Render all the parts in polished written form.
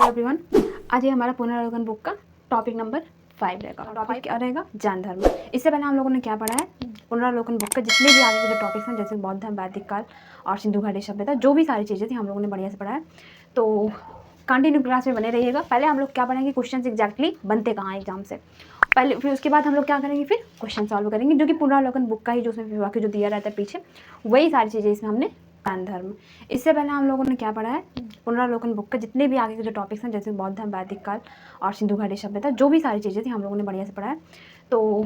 Hello everyone. आज ये हमारा पुनरावलोकन बुक का टॉपिक नंबर 5 रहेगा। टॉपिक क्या रहेगा? जैन धर्म। इससे पहले हम लोगों ने क्या पढ़ा है? पुनरावलोकन बुक के जितने भी आगे के जो टॉपिक्स हैं, जैसे बौद्ध धर्म, वैदिक काल और सिंधु घाटी सभ्यता, जो भी सारी चीज़ें थी हम लोगों ने बढ़िया से पढ़ा है। तो कंटिन्यू क्लास में बने रहिएगा। पहले हम लोग क्या पढ़ेंगे? क्वेश्चन एग्जैक्टली बनते कहाँ एग्जाम से पहले, फिर उसके बाद हम लोग क्या करेंगे? फिर क्वेश्चन सॉल्व करेंगे, जो कि पुनरावलोकन बुक का ही जो उसमें वाक्य जो दिया रहता है पीछे, वही सारी चीज़ें इसमें हमने जैन धर्म। इससे पहले हम लोगों ने क्या पढ़ा है? पुनरावलोकन बुक के जितने भी आगे के जो टॉपिक्स हैं, जैसे बौद्ध धर्म, वैदिक काल और सिंधु घाटी सभ्यता, जो भी सारी चीज़ें थी हम लोगों ने बढ़िया से पढ़ा है। तो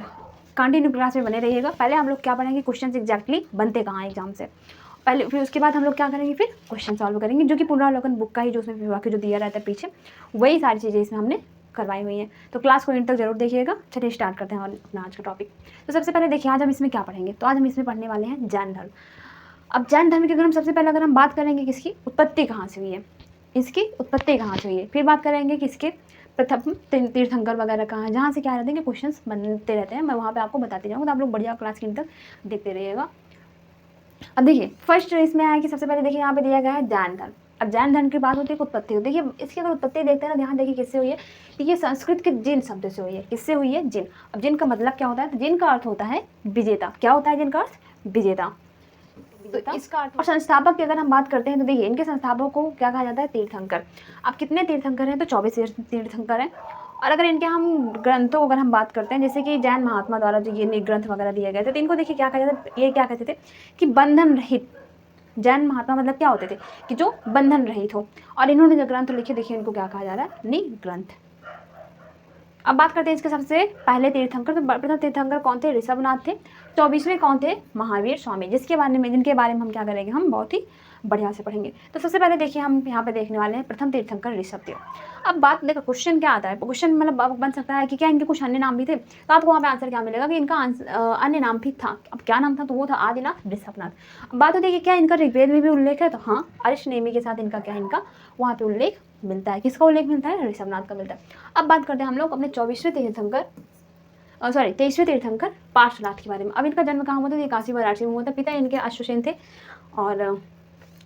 कंटिन्यू क्लास में बने रहिएगा। पहले हम लोग क्या पढ़ेंगे? क्वेश्चन एग्जैक्टली बनते कहाँ एग्जाम से पहले, फिर उसके बाद हम लोग क्या करेंगे? फिर क्वेश्चन सॉल्व करेंगे, जो कि पुनरावलोकन बुक का ही जो उसमें वाक्य जो दिया रहता है पीछे, वही सारी चीज़ें इसमें हमने करवाई हुई हैं। तो क्लास को एंड तक जरूर देखिएगा। चलिए स्टार्ट करते हैं अपना आज का टॉपिक। तो सबसे पहले देखिए, आज हम इसमें क्या पढ़ेंगे? तो आज हम इसमें पढ़ने वाले हैं जैन धर्म। अब जैन धर्म की अगर हम सबसे पहले अगर हम बात करेंगे, किसकी उत्पत्ति कहाँ से हुई है, इसकी उत्पत्ति कहाँ से हुई है, फिर बात करेंगे कि इसके प्रथम तीर्थंकर वगैरह कहाँ है, जहाँ से क्या रहते हैं कि क्वेश्चंस बनते रहते हैं। मैं वहाँ पे आपको बताती जाऊँगा, तो आप लोग बढ़िया क्लास के अंत तक देखते रहिएगा। अब देखिए, फर्स्ट इसमें आया कि सबसे पहले देखिए यहाँ पे दिया गया है जैन धर्म। अब जैन धर्म की बात होती है उत्पत्ति होती है। देखिए इसकी अगर उत्पत्ति देखते हैं ना, ध्यान देखिए किससे हुई है, कि ये संस्कृत के जिन शब्द से हुई है। किससे हुई है? जिन। अब जिन का मतलब क्या होता है? तो जिन का अर्थ होता है विजेता। क्या होता है जिन का अर्थ? विजेता। तो इसका अर्थ। और संस्थापक की अगर हम बात करते हैं तो देखिए, इनके संस्थापक को क्या कहा जाता है? तीर्थंकर। अब कितने तीर्थंकर हैं? तो 24 तीर्थंकर हैं। और अगर इनके हम ग्रंथों अगर हम बात करते हैं, जैसे कि जैन महात्मा द्वारा जो ये ग्रंथ वगैरह दिए गए थे, तो इनको देखिए क्या कहा जाता है? ये क्या कहते थे कि बंधन रहित। जैन महात्मा मतलब क्या होते थे? कि जो बंधन रहित हो। और इन्होंने जो ग्रंथ लिखे, देखिए इनको क्या कहा जा रहा है? निग्रंथ। अब बात करते हैं इसके सबसे पहले तीर्थंकर। तो प्रथम तीर्थंकर कौन थे? ऋषभनाथ थे। 24वें कौन थे? महावीर स्वामी, जिनके बारे में हम क्या करेंगे? हम बहुत ही बढ़िया से पढ़ेंगे। तो सबसे पहले देखिए, हम यहाँ पे देखने वाले हैं प्रथम तीर्थंकर ऋषभदेव। अब बात देखो, क्वेश्चन क्या आता है? क्वेश्चन मतलब बन सकता है कि क्या इनके कुछ अन्य नाम भी थे, तो आपको वहाँ पे आंसर क्या मिलेगा कि इनका अन्य नाम भी था। अब क्या नाम था? तो वो था आदिनाथ ऋषभनाथ। अब बात होती है कि क्या इनका ऋग्वेद में भी उल्लेख है? तो हाँ, अर्शनेमी के साथ इनका क्या है? इनका वहाँ पे उल्लेख मिलता है। किसका उल्लेख मिलता है? ऋषभनाथ का मिलता है। अब बात करते हैं हम लोग अपने 23वें तीर्थंकर पार्श्वनाथ के बारे में। अब इनका जन्म कहाँ हुआ था? ये काशी वाराणसी में हुआ था। पिता इनके अश्वसेन थे और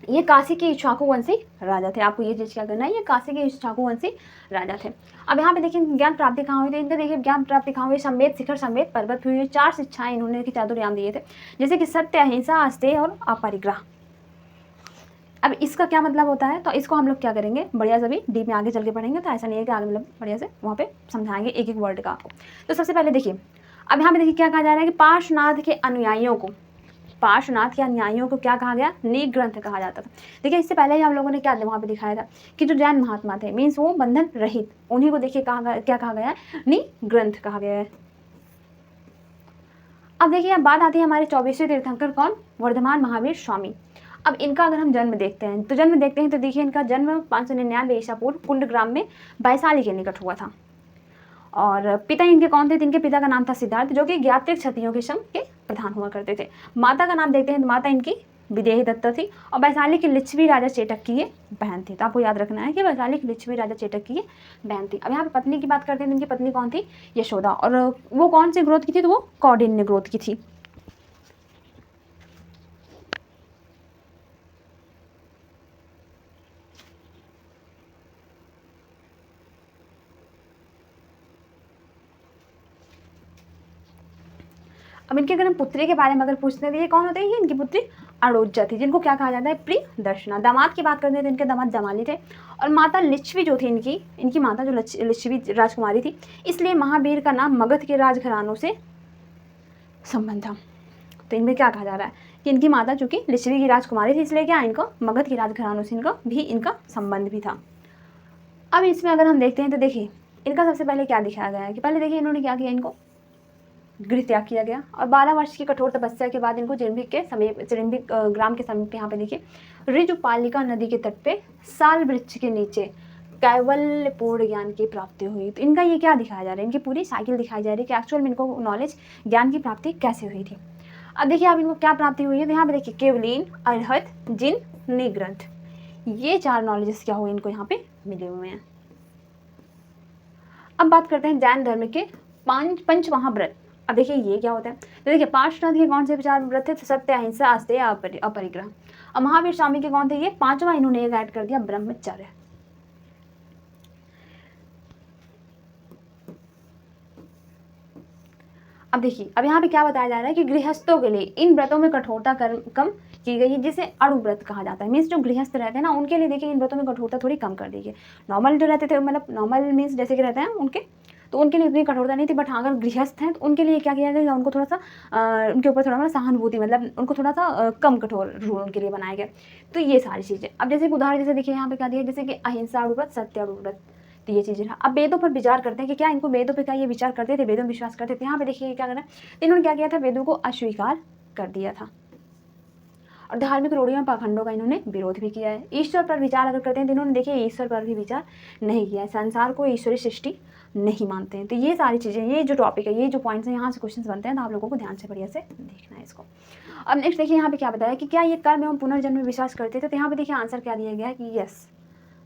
ये काशी के इक्ष्वाकु वंशी राजा थे। आपको ये चीज़ क्या करना है? ये काशी के इक्ष्वाकु वंशी राजा थे। अब यहाँ पे देखिए ज्ञान प्राप्ति कहाँ हुई थी इनका? देखिए ज्ञान प्राप्ति कहाँ हुई? समेत शिखर समेत पर्वत हुई। 4 शिक्षाएं इन्होंने चातुर्याम दिए थे, जैसे कि सत्य, अहिंसा, अस्तेय और अपरिग्रह। अब इसका क्या मतलब होता है? तो इसको हम लोग क्या करेंगे? बढ़िया से भी डीप में आगे चल के पढ़ेंगे। तो ऐसा नहीं है कि आगे मतलब बढ़िया से वहाँ पे समझाएंगे एक एक वर्ड का आपको। तो सबसे पहले देखिए, अब यहाँ पे देखिए क्या कहा जा रहा है कि पार्श्वनाथ के अनुयायियों को क्या कहा गया? निग्रंथ कहा जाता था। देखिए इससे पहले ही हम लोगों ने क्या वहाँ पे दिखाया था कि जो जैन महात्मा थे, मीन्स वो बंधन रहित, उन्हीं को देखिए क्या कहा गया है? निग्रंथ कहा गया है। अब देखिए अब बात आती है हमारे 24वें तीर्थंकर कौन? वर्धमान महावीर स्वामी। अब इनका अगर हम जन्म देखते हैं तो देखिए इनका जन्म 599 ईसा पूर्व कुंडग्राम में वैशाली के निकट हुआ था। और पिता इनके कौन थे? इनके पिता का नाम था सिद्धार्थ, जो कि ज्ञात्रिक क्षत्रियों के संघ के प्रधान हुआ करते थे। माता का नाम देखते हैं तो माता इनकी विदेही दत्ता थी और वैशाली के लिच्छवी राजा चेटक की ये बहन थी। तो आपको याद रखना है कि वैशाली के लिच्छवी राजा चेटक की ये बहन थी। अब यहाँ पे पत्नी की बात करते हैं तो इनकी पत्नी कौन थी? यशोदा। और वो कौन सी ग्रोथ की थी? तो वो कौंडिन्य ग्रोथ की थी। अब इनके अगर हम पुत्री के बारे में अगर पूछते हैं तो ये कौन होते हैं? ये इनकी पुत्री अड़ोज्जा थी, जिनको क्या कहा जाता है? प्रियदर्शना। दामाद की बात करते हैं तो इनके दामाद जमाली थे। और माता लिच्छवी जो थी इनकी माता जो लिच्छवी राजकुमारी थी, इसलिए महावीर का नाम मगध के राजघरानों से संबंध था। तो इनमें क्या कहा जा रहा है कि इनकी माता चूंकि लिच्छवी की राजकुमारी थी, इसलिए क्या इनको मगध के राजघरानों से इनका संबंध भी था। अब इसमें अगर हम देखते हैं तो देखिए इनका सबसे पहले क्या दिखाया गया है कि पहले देखिए इन्होंने क्या किया? इनको गृह त्याग किया गया और 12 वर्ष की कठोर तपस्या के बाद इनको चिरंबिक ग्राम के समीप यहाँ पे देखिए ऋजुपालिका नदी के तट पे साल वृक्ष के नीचे कैवल्यपूर्ण ज्ञान की प्राप्ति हुई। तो इनका ये क्या दिखाया जा रहा है? इनकी पूरी साइकिल दिखाई जा रही है कि एक्चुअल में इनको नॉलेज, ज्ञान की प्राप्ति कैसे हुई थी। अब देखिए अब इनको क्या प्राप्ति हुई है? तो यहाँ पे देखिए केवलीन, अरहत, जिन, निग्रंथ, ये 4 नॉलेजेस क्या हुए? इनको यहाँ पे मिले हुए हैं। अब बात करते हैं जैन धर्म के 5 पंच महाव्रत। अब देखिए ये क्या होता है? तो देखिए पार्श्वनाथ के कौन से 4 व्रत थे? सत्य, अहिंसा, अस्तेय, अपरिग्रह। और महावीर स्वामी के कौन थे? ये 5वां इन्होंने एक ऐड कर दिया, ब्रह्मचर्य। अब देखिए, अब यहाँ पे क्या बताया जा रहा है कि गृहस्थों के लिए इन व्रतों में कठोरता कम की गई है, जिसे अणु व्रत कहा जाता है। मीन्स जो गृहस्थ रहते हैं ना, उनके लिए देखिए इन व्रतों में कठोरता थोड़ी कम कर दी गई। नॉर्मल जो रहते थे, मतलब नॉर्मल मीन्स जैसे कि रहते हैं उनके, तो उनके लिए इतनी कठोरता नहीं थी। बट हाँ, अगर गृहस्थ हैं तो उनके लिए क्या किया गया, उनको थोड़ा सा उनके ऊपर थोड़ा मतलब सहानुभूति, मतलब उनको थोड़ा सा कम कठोर रूल उनके लिए बनाए गए। तो ये सारी चीज़ें, अब जैसे कि उदाहरण जैसे देखिए यहाँ पे क्या दिया, जैसे कि अहिंसा अणु व्रत, सत्य अणु व्रत, तो ये चीज़ें। अब वेदों पर विचार करते हैं कि क्या इनको वेदों पे क्या ये विचार करते थे, वेदों में विश्वास करते थे। यहाँ पे देखिए क्या करना, इन्होंने क्या किया था, वेदों को अस्वीकार कर दिया था और धार्मिक रूढ़ियों पाखंडों का इन्होंने विरोध भी किया है। ईश्वर पर विचार अगर करते हैं तो इन्होंने देखिए ईश्वर पर भी विचार नहीं किया है, संसार को ईश्वरीय सृष्टि नहीं मानते हैं। तो ये सारी चीज़ें, ये जो टॉपिक है, ये जो पॉइंट्स हैं, यहाँ से क्वेश्चन बनते हैं, तो आप लोगों को ध्यान से बढ़िया से देखना है इसको। अब नेक्स्ट देखिए यहाँ पे क्या बताया कि क्या ये कर्म एवं पुनर्जन्म में विश्वास करते थे। तो यहाँ पे देखिए आंसर क्या दिया गया है कि यस,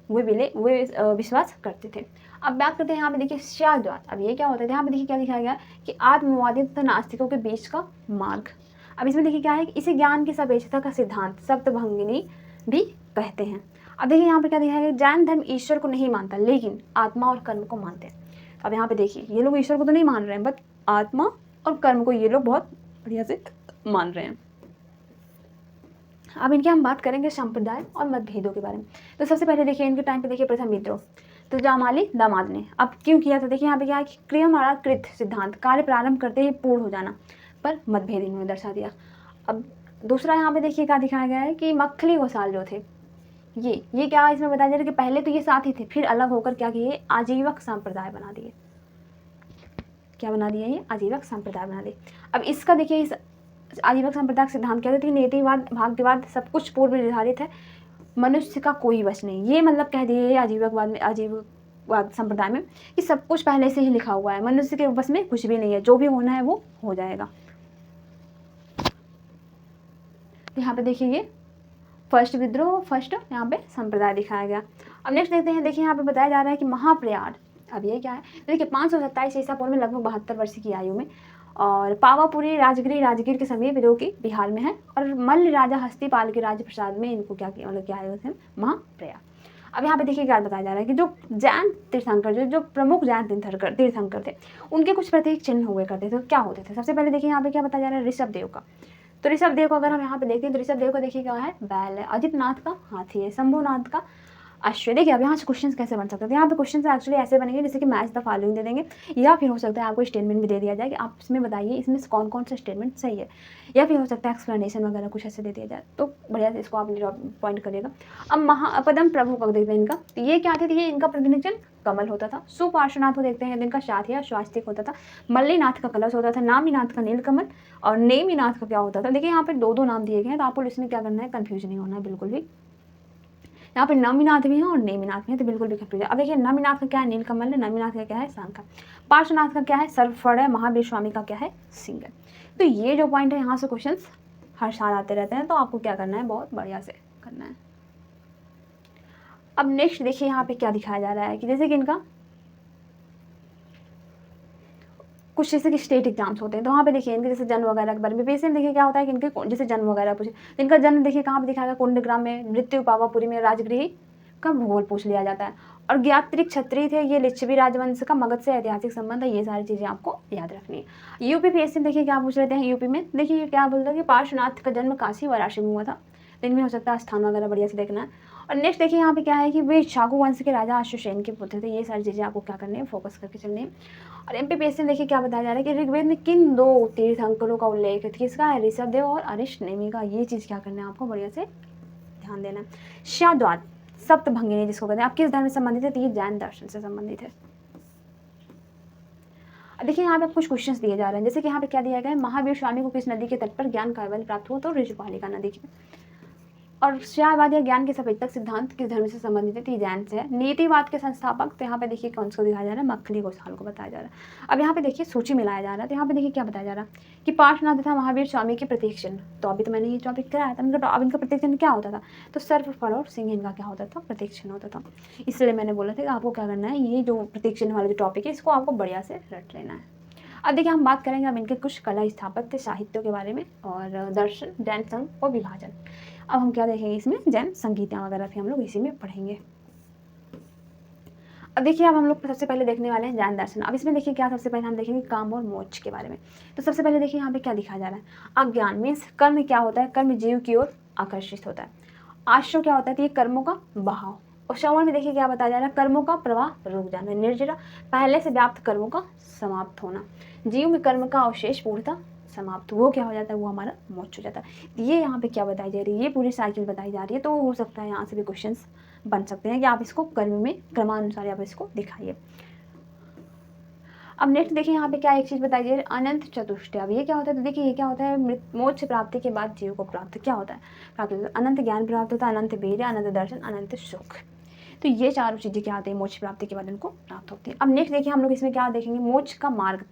वे विश्वास करते थे। अब बात करते हैं यहाँ पे देखिए शाद्वाद। अब ये क्या होता है, यहाँ पे देखिए क्या लिखा गया कि आत्मवादी तथा नास्तिकों के बीच का मार्ग। अब इसमें देखिए क्या है कि इसे ज्ञान की सापेक्षता का सिद्धांत सप्तभंगिनी भी कहते हैं। अब देखिए यहाँ पे क्या लिखा है, जैन धर्म ईश्वर को नहीं मानता लेकिन आत्मा और कर्म को मानते हैं। अब यहाँ पे देखिए ये लोग ईश्वर को तो नहीं मान रहे हैं, बट आत्मा और कर्म को ये लोग बहुत बढ़िया से मान रहे हैं। अब इनकी हम बात करेंगे संप्रदाय और मतभेदों के बारे में। तो सबसे पहले देखिए इनके टाइम पे देखिए प्रथम विद्रोह तो जामाली दामाद ने अब क्यों किया था। देखिए यहाँ पे क्या है कि क्रियमाणा कृत सिद्धांत, कार्य प्रारंभ करते ही पूर्ण हो जाना पर मतभेद इन्होंने दर्शा दिया। अब दूसरा यहाँ पे देखिए क्या दिखाया गया है कि मक्खली गोसाल जो थे, ये क्या इसमें बताया जा रहा है कि पहले तो ये साथ ही थे, फिर अलग होकर क्या किए, आजीवक संप्रदाय बना दिए। क्या बना दिए, ये आजीवक संप्रदाय बना दिए। अब इसका देखिए इस आजीवक संप्रदाय सिद्धांत क्या कहते हैं, नीतिवाद भाग्यवाद सब कुछ पूर्व निर्धारित है, मनुष्य का कोई वश नहीं। ये मतलब कह दिए आजीवकवाद में, आजीवकवाद संप्रदाय में कि सब कुछ पहले से ही लिखा हुआ है, मनुष्य के बस में कुछ भी नहीं है, जो भी होना है वो हो जाएगा। यहाँ पे देखिए ये फर्स्ट विद्रोह, फर्स्ट यहाँ पे संप्रदाय दिखाया गया। अब नेक्स्ट देखते हैं, देखिए यहाँ पे बताया जा रहा है कि महाप्रयाग। अब ये क्या है, देखिए 527 ईसा पूर्व में लगभग 72 वर्ष की आयु में, और पावापुरी राजगीर के समीप जो कि बिहार में है, और मल्ल राजा हस्तिपाल के राज्य प्रसाद में इनको क्या किया, मतलब क्या आए थे, महाप्रयाग। अब यहाँ पे देखिए क्या बताया जा रहा है कि जो जैन तीर्थंकर, जो प्रमुख जैन तीर्थंकर थे, उनके कुछ प्रतीक चिन्ह हुए करते थे। तो क्या होते थे, सबसे पहले देखिए यहाँ पे क्या बताया जा रहा है, ऋषभ देव का। तो ऋषभ देव को अगर हम यहाँ पे देखते हैं तो ऋषभ देव को देखिए क्या है, बैल है, अजित नाथ का हाथी है, शंभुनाथ का अश्व। देखिए अब यहाँ से क्वेश्चन कैसे बन सकते हैं, यहाँ पे क्वेश्चन एक्चुअली ऐसे बनेंगे जैसे कि मैच द फॉलोइंग दे देंगे, या फिर हो सकता है आपको स्टेटमेंट भी दे दिया जाए कि आप इसमें बताइए इसमें कौन कौन सा स्टेटमेंट सही है, या फिर हो सकता है एक्सप्लेनेशन वगैरह कुछ ऐसे दे दिया जाए। तो बढ़िया से इसको आप पॉइंट करिएगा। अब महापदम प्रभु को देखते हैं इनका, तो ये क्या थे, ये इनका प्रतिनिधि चिन्ह कमल होता था। सुपार्श्वनाथ को देखते हैं, इनका साथिया स्वास्तिक होता था। मल्लीनाथ का कलश होता था, नामीनाथ का नीलकमल, और नेमीनाथ का क्या होता था। देखिए यहाँ पे दो नाम दिए गए हैं, तो आपको इसमें क्या करना है, कंफ्यूज नहीं होना है बिल्कुल भी। यहाँ पे नमीनाथ भी है और नेमिनाथ भी है, तो बिल्कुल भी कंफ्यूज है। अब देखिए नमीनाथ का क्या है, नीलकमल है, नमीनाथ का क्या है, शंख। पार्श्वनाथ का क्या है, सर्वफल है, महावीर स्वामी का क्या है, सिंह है। तो ये जो पॉइंट है, यहाँ से क्वेश्चन हर साल आते रहते हैं, तो आपको क्या करना है, बहुत बढ़िया से करना है। अब नेक्स्ट देखिए यहाँ पे क्या दिखाया जा रहा है कि जैसे कि इनका कुछ जैसे कि स्टेट एग्जाम्स होते हैं, तो वहाँ पे देखिए इनके जैसे जन्म वगैरह के बारे में बेसिक देखिए क्या होता है कि इनके जैसे जन्म वगैरह पूछे, इनका जन्म देखिए कहाँ पे दिखाएगा, कुंडग्राम में, मृत्यु पावापुरी में, राजगृह का भूगोल पूछ लिया जाता है, और ज्ञात्रिक क्षत्रिय थे, ये लिच्छवी राजवंश का मगध से ऐतिहासिक संबंध है। ये सारी चीज़ें आपको याद रखनी है। यूपी पीएससी देखिए क्या पूछ लेते हैं, यूपी में देखिए क्या बोलता है कि पार्श्वनाथ का जन्म काशी वाराणसी में हुआ था। इनमें हो सकता है स्थान वगैरह बढ़िया से देखना है। और नेक्स्ट देखिए यहाँ पे क्या है कि वे शाकू वंश के राजा अश्वसेन के पुत्र थे। ये सारी चीज़ें आपको क्या करनी है, फोकस करके चलनी है। और एमपीपीएससी में देखिए क्या बताया जा रहा है कि ऋग्वेद में किन दो तीर्थंकरों का उल्लेख है, किसका है, ऋषभ देव और अरिष्ट नेमि का। ये चीज़ क्या करना है, आपको बढ़िया से ध्यान देना है। शाद्वाद सप्तभंगिनी जिसको कहते हैं, आप किस धर्म से संबंधित है, तो ये जैन दर्शन से संबंधित है। देखिए यहाँ पे कुछ क्वेश्चंस दिए जा रहे हैं, जैसे कि यहाँ पे क्या दिया गया है, महावीर स्वामी को किस नदी के तट पर ज्ञान कैवल्य प्राप्त हुआ, तो ऋषिपालिका नदी के। और शाहवाद या ज्ञान के सपेक्षक सिद्धांत किस धर्म से संबंधित है, जैन से है। नीतिवाद के संस्थापक, तो यहाँ पे देखिए कौन सा दिखाया जा रहा है, मक्खली गोसाल को बताया जा रहा है। अब यहाँ पे देखिए सूची मिलाया जा रहा है, तो यहाँ पे देखिए क्या बताया जा रहा है कि पार्श्वनाथ तथा महावीर स्वामी के प्रतीक चिन्ह। तो अभी तो मैंने ये टॉपिक कराया था, अब इनका प्रतीक चिन्ह क्या होता था, तो सर्व फल और सिंह इनका क्या होता था, प्रतीक चिन्ह होता था। इसलिए मैंने बोला था कि आपको क्या करना है, ये जो प्रतीक चिन्ह वाला जो टॉपिक है इसको आपको बढ़िया से रट लेना है। अब देखिए हम बात करेंगे अब इनके कुछ कला स्थापत्य साहित्यों के बारे में, और दर्शन, जैन संघ और विभाजन। अब हम क्या देखेंगे इसमें, जैन संगीता वगैरह भी हम लोग इसी में पढ़ेंगे। अब देखिए, अब हम लोग सबसे पहले देखने वाले हैं ज्ञान दर्शन। अब इसमें देखिए क्या, सबसे पहले हम देखेंगे काम और मोक्ष के बारे में। तो सबसे पहले देखिए यहाँ पे क्या दिखाया जा रहा है, अज्ञान मीन्स कर्म क्या होता है, कर्म जीव की ओर आकर्षित होता है। आश्रव क्या होता है, तो ये कर्मों का बहाव। और श्रवण में देखिए क्या बताया जा रहा है, कर्मों का प्रवाह रुक जाना। निर्जरा पहले से व्याप्त कर्मों का समाप्त होना। जीव में कर्म का अवशेष पूर्णतः समाप्त, वो क्या हो जाता है, वो हमारा मोक्ष हो जाता है। ये यहाँ पे क्या बताई जा रही है, ये पूरी साइकिल बताई जा रही है। तो हो सकता है यहाँ से भी क्वेश्चंस बन सकते हैं कि आप इसको कर्म में क्रमानुसार आप इसको दिखाइए। अब नेक्स्ट देखिए यहाँ पे क्या एक चीज़ बताई जा रही है, अनंत चतुष्टय। अब ये क्या होता है, तो देखिए ये क्या होता है, मोक्ष प्राप्ति के बाद जीव को प्राप्त क्या होता है, प्राप्त होता है अनंत ज्ञान प्राप्त होता है, अनंत वीर्य, अनंत दर्शन, अनंत सुख। तो ये चारों चीज़ें क्या आती है, मोक्ष प्राप्ति के बाद उनको प्राप्त होती है। अब नेक्स्ट देखिए हम लोग इसमें क्या देखेंगे, मोक्ष का मार्ग।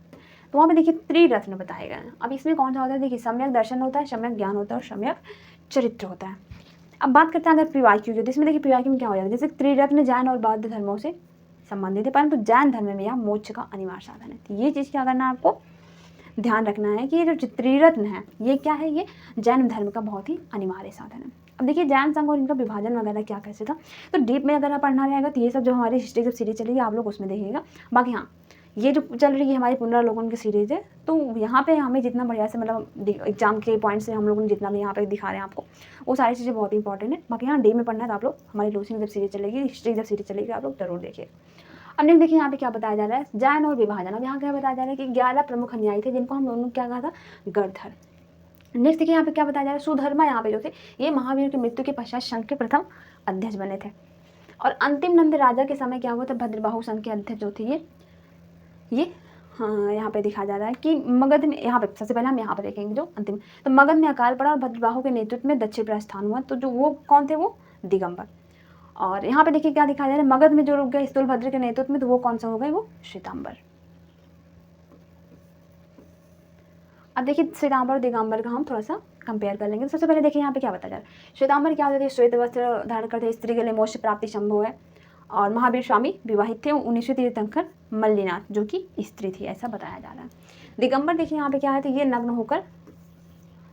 तो वहाँ पे देखिए त्रिरत्न बताए गए हैं। अब इसमें कौन सा होता है, देखिए सम्यक दर्शन होता है, सम्यक ज्ञान होता है और सम्यक चरित्र होता है। अब बात करते हैं अगर पिवाक्यू जो, इसमें देखिए पिवाक्यू में क्या हो जाता है, जैसे त्रिरत्न जैन और बौद्ध धर्मों से संबंधित है, परंतु जैन धर्म में यह मोक्ष का अनिवार्य साधन है। तो ये चीज़ क्या करना है आपको ध्यान रखना है कि ये जो त्रिरत्न है ये क्या है, ये जैन धर्म का बहुत ही अनिवार्य साधन है। अब देखिए जैन संघ और इनका विभाजन वगैरह क्या कैसे था, तो डीप में अगर आप पढ़ना रहेगा तो ये सब जो हमारी हिस्ट्री जब सीरीज चलेगी आप लोग उसमें देखिएगा। बाकी हाँ, ये जो चल रही है हमारी पुनरावलोकन की सीरीज है, तो यहाँ पे हमें जितना बढ़िया से मतलब एग्जाम के पॉइंट से हम लोगों ने जितना भी यहाँ पे दिखा रहे हैं आपको, वो सारी चीज़ें बहुत ही इंपॉर्टेंट है। बाकी यहाँ डे में पढ़ना है तो आप लोग हमारी लूसी में जब सीरीज चलेगी, हिस्ट्री जब सीरीज चलेगी, आप लोग जरूर देखिए। अब नेक्स्ट देखिए यहाँ पे क्या बताया जा रहा है, जैन और विभाजन। अब यहाँ क्या बताया जा रहा है कि 11 प्रमुख अनुयायी थे जिनको हम लोगों ने क्या कहा था, गणधर। नेक्स्ट देखिए यहाँ पे क्या बताया जा रहा है, सुधर्मा यहाँ पे जो थे ये महावीर की मृत्यु के पश्चात संघ के प्रथम अध्यक्ष बने थे। और अंतिम नंद राजा के समय क्या हुआ था, भद्रबाहु संघ के अध्यक्ष जो थे ये हाँ यहाँ पे दिखाया जा रहा है कि मगध में, यहाँ पे सबसे पहले हम यहाँ पे देखेंगे जो अंतिम, तो मगध में अकाल पड़ा और भद्रबाहु के नेतृत्व में दक्षिण प्रस्थान हुआ। तो जो वो कौन थे, वो दिगंबर। और यहाँ पे देखिए क्या दिखाया जा रहा है, मगध में जो रुक गए स्थूलभद्र के नेतृत्व में, तो वो कौन सा हो गए, वो श्वेतांबर। अब देखिए श्वेतांबर और दिगंबर का हम थोड़ा सा कंपेयर कर लेंगे। तो सबसे पहले देखिए यहाँ पे क्या बताया जा रहा है, श्वेतांबर क्या होते थे, श्वेत वस्त्र धारण करते, स्त्री के लिए मोक्ष प्राप्ति संभव है। और महावीर स्वामी विवाहित थे, 19वीं तीर्थंकर मल्लीनाथ जो कि स्त्री थी, ऐसा बताया जा रहा है। दिगंबर देखिए यहाँ पे क्या है, तो ये नग्न होकर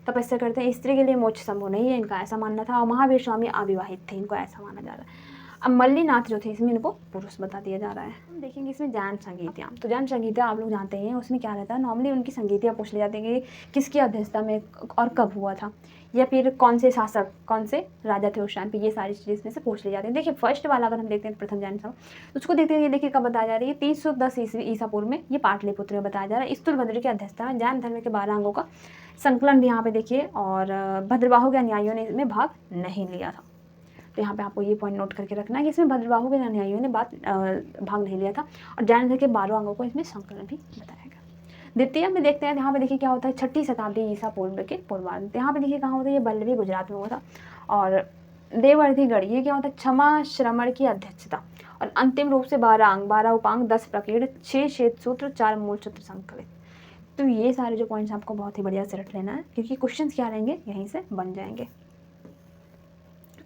तपस्या करते हैं, स्त्री के लिए मोक्ष संभव नहीं है, इनका ऐसा मानना था। और महावीर स्वामी अविवाहित थे, इनको ऐसा माना जा रहा है। अब मल्लीनाथ जो थे इसमें इनको पुरुष बता दिया जा रहा है। हम देखेंगे इसमें जैन संगीतियाँ। तो जैन संगीतियाँ आप लोग जानते हैं, उसमें क्या रहता है, नॉर्मली उनकी संगीतियाँ पूछ ले जाती हैं कि किसकी अध्यक्षता में और कब हुआ था, या फिर कौन से शासक, कौन से राजा थे उस टाइम पे, ये सारी चीज़ें इसमें से पूछ ली जाती हैं। देखिए फर्स्ट वाला अगर हम देखते हैं प्रथम जैन संघ, उसको देखते हैं, ये देखिए कब बताया जा रही है, 310 ईसा पूर्व में, ये पाटलिपुत्र में बताया जा रहा है। स्थूलभद्र की अध्यक्षता में जैन धर्म के 12 अंगों का संकलन भी यहाँ पे देखिए, और भद्रबाहु के अनुयायियों ने इसमें भाग नहीं लिया था। तो यहाँ पे आपको ये पॉइंट नोट करके रखना है कि इसमें भद्रबाहु के अनुयायियों ने भाग नहीं लिया था, और जैन धर्म के 12 अंगों को इसमें संकलन भी बताया गया। द्वितीय में देखते हैं, यहाँ पे देखिए क्या होता है, 6ठी शताब्दी ईसा पूर्व के पूर्वार्ध। यहाँ पे देखिए कहाँ होता है, ये बल्लभी गुजरात में हुआ था। और देवर्धिगढ़ ये क्या होता है, क्षमा श्रमण की अध्यक्षता। और अंतिम रूप से 12 अंग, 12 उपांग, 10 प्रकीर्ण, 6 श्वेत सूत्र, 4 मूल सूत्र संकलित। तो ये सारे जो पॉइंट्स आपको बहुत ही बढ़िया से रख लेना है, क्योंकि क्वेश्चंस क्या रहेंगे यहीं से बन जाएंगे।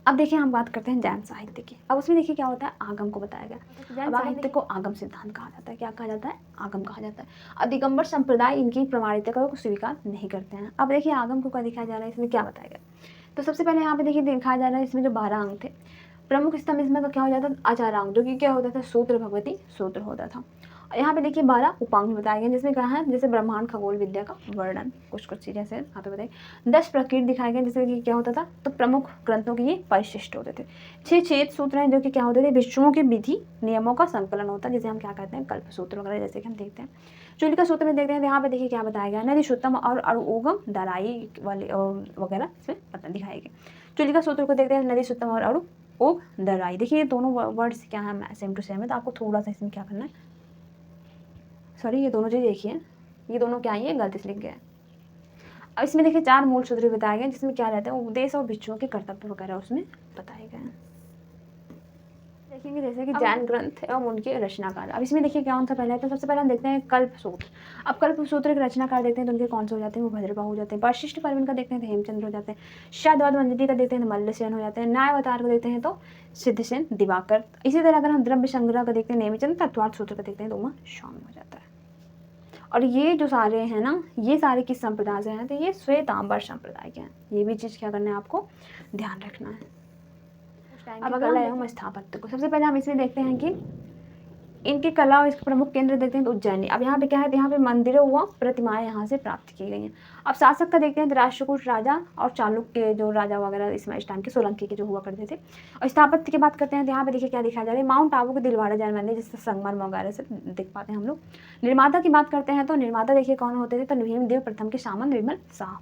अब देखिए हम बात करते हैं जैन साहित्य की। अब उसमें देखिए क्या होता है, आगम को बताया गया। जैन साहित्य को आगम सिद्धांत कहा जाता है। क्या कहा जाता है, आगम कहा जाता है। और दिगंबर संप्रदाय इनकी प्रमाणिकता को स्वीकार नहीं करते हैं। अब देखिए आगम को क्या दिखाया जा रहा है, इसमें क्या बताया गया। तो सबसे पहले यहाँ पे देखिए दिखाया जा रहा है, इसमें जो 12 अंग थे, प्रमुख स्तंभ इसमें का क्या हो जाता है, आचारांग, जो कि क्या होता था, सूत्र भगवती सूत्र होता था। यहाँ पे देखिए 12 उपांग बताए गए, जिसमें कहा है जैसे ब्रह्मांड खगोल विद्या का वर्णन, कुछ चीज़ें से यहाँ पे बताइए। 10 प्रकीर्ति दिखाए गए, जैसे कि क्या होता था, तो प्रमुख ग्रंथों के ये परिशिष्ट होते थे। 6 छेद सूत्र हैं, जो कि क्या होते थे, विषयों के विधि नियमों का संकलन होता है, जिसे हम क्या कहते हैं, कल्प सूत्र वगैरह, जैसे कि हम देखते हैं। चूलिका सूत्र में देखते हैं, यहाँ पे देखिए क्या बताया गया, नदी शुद्धम और अणुगम दराई वाले वगैरह इसमें दिखाए गए। चूलिका सूत्र को देखते हैं, नदी शुद्धम और अणु ओग दराई। देखिए ये दोनों वर्ड्स क्या है, सेम टू सेम है, तो आपको थोड़ा सा इसमें क्या करना है, सॉरी ये दोनों चीज़ देखिए, ये दोनों क्या है, ये गलती से लिख गया है। अब इसमें देखिए 4 मूल सूत्र बताए गए, जिसमें क्या रहता है, उपदेश और भिक्षुओं के कर्तव्य वगैरह उसमें बताए गए हैं। देखेंगे जैसे कि जैन ग्रंथ एवं उनके रचनाकार। अब इसमें देखिए क्या उनका पहला है, तो सबसे पहले हम देखते हैं कल्प सूत्र। अब कल्प सूत्र के रचनाकार देखते हैं तो उनके कौन से हो जाते हैं, वो भद्रबाहु हो जाते हैं। वशिष्ठ पर्वन का देखते हैं तो हेमचंद्र हो जाते हैं। शाद्वाद मंजरी का देखते हैं तो मल्लसेन हो जाते हैं। न्यायावतार को देखते हैं तो सिद्धसेन दिवाकर। इसी तरह अगर हम द्रव्य संग्रह का देखते हैं नेमिचंद, तत्वार्थ सूत्र का देखते हैं तो उमा स्वामी हो जाता है। और ये जो सारे हैं ना, ये सारे किस संप्रदाय से हैं, तो ये श्वेतांबर संप्रदाय के हैं। ये भी चीज़ क्या करना है, आपको ध्यान रखना है। अब अगला है हम स्थापत्य को। सबसे पहले हम इसमें देखते हैं कि इनकी कला और इसके प्रमुख केंद्र देखते हैं तो उज्जैनी। अब यहाँ पे क्या है, यहाँ पे मंदिरों व प्रतिमाएं यहाँ से प्राप्त की गई हैं। अब शासक का देखते हैं तो राष्ट्रकूट राजा और चालुक्य के जो राजा वगैरह इस टाइम के सोलंकी के जो हुआ करते थे। और स्थापत्य की बात करते हैं तो यहाँ पे देखिए क्या दिखाया जा रहा है, माउंट आबू के दिलवाड़ा जैन मंदिर, जिससे संगमरमर वगैरह से देख पाते हैं हम लोग। निर्माता की बात करते हैं तो निर्माता देखिए कौन होते थे, तो भीमदेव प्रथम के सामंत विमल शाह।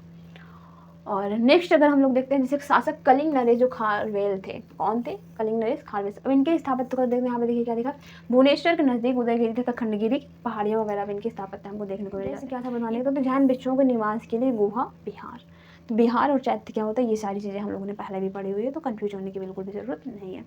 और नेक्स्ट अगर हम लोग देखते हैं, जैसे शासक कलिंग नरेश जो खारवेल थे, कौन थे, कलिंग नरेश खारवेल। अब इनके स्थापत्य को देखते हैं, यहाँ पे देखिए क्या दिखा, भुवनेश्वर के नजदीक उदयगिरी तथा खंडगिरी पहाड़ियों वगैरह में इनके स्थापत्य हमको देखने को मिले। क्या था बनवाने का, तो जैन भिक्षुओं के निवास के लिए गुहा विहार। तो बिहार और चैत्य क्या होता है, ये सारी चीज़ें हम लोगों ने पहले भी पढ़ी हुई है, तो कन्फ्यूज होने की बिल्कुल भी जरूरत नहीं है।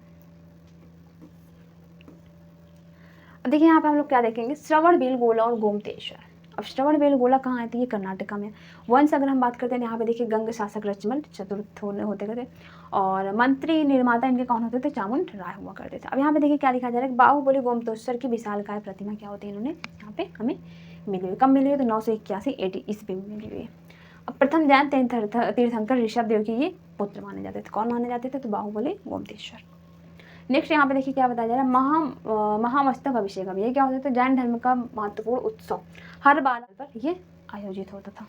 अब देखिए यहाँ पे हम लोग क्या देखेंगे, श्रवणबेलगोला और गोमतेश्वर। अब श्रवणबेलगोला कहाँ आती है, ये कर्नाटका में। वंश अगर हम बात करते हैं, यहाँ पे देखिए गंग शासक रचमल चतुर्थ होते थे, और मंत्री निर्माता इनके कौन होते थे, चामुंड राय हुआ करते थे। अब यहाँ पे देखिए क्या लिखा जा रहा है, बाहुबली गोमतेश्वर की विशालकाय प्रतिमा क्या होती है, इन्होंने यहाँ पे हमें मिली हुई। कब मिली हुई, तो 981 AD ईस्वी में मिली हुई। अब प्रथम जैन तीर्थंकर ऋषभ देव के ये पुत्र माने जाते थे। कौन माने जाते थे, तो बाहुबली गोमतेश्वर। नेक्स्ट यहाँ पे देखिए क्या बताया जा रहा है, महामस्तक अभिषेक। अब ये क्या होता था, जैन धर्म का महत्वपूर्ण उत्सव हर बार पर ये आयोजित होता था।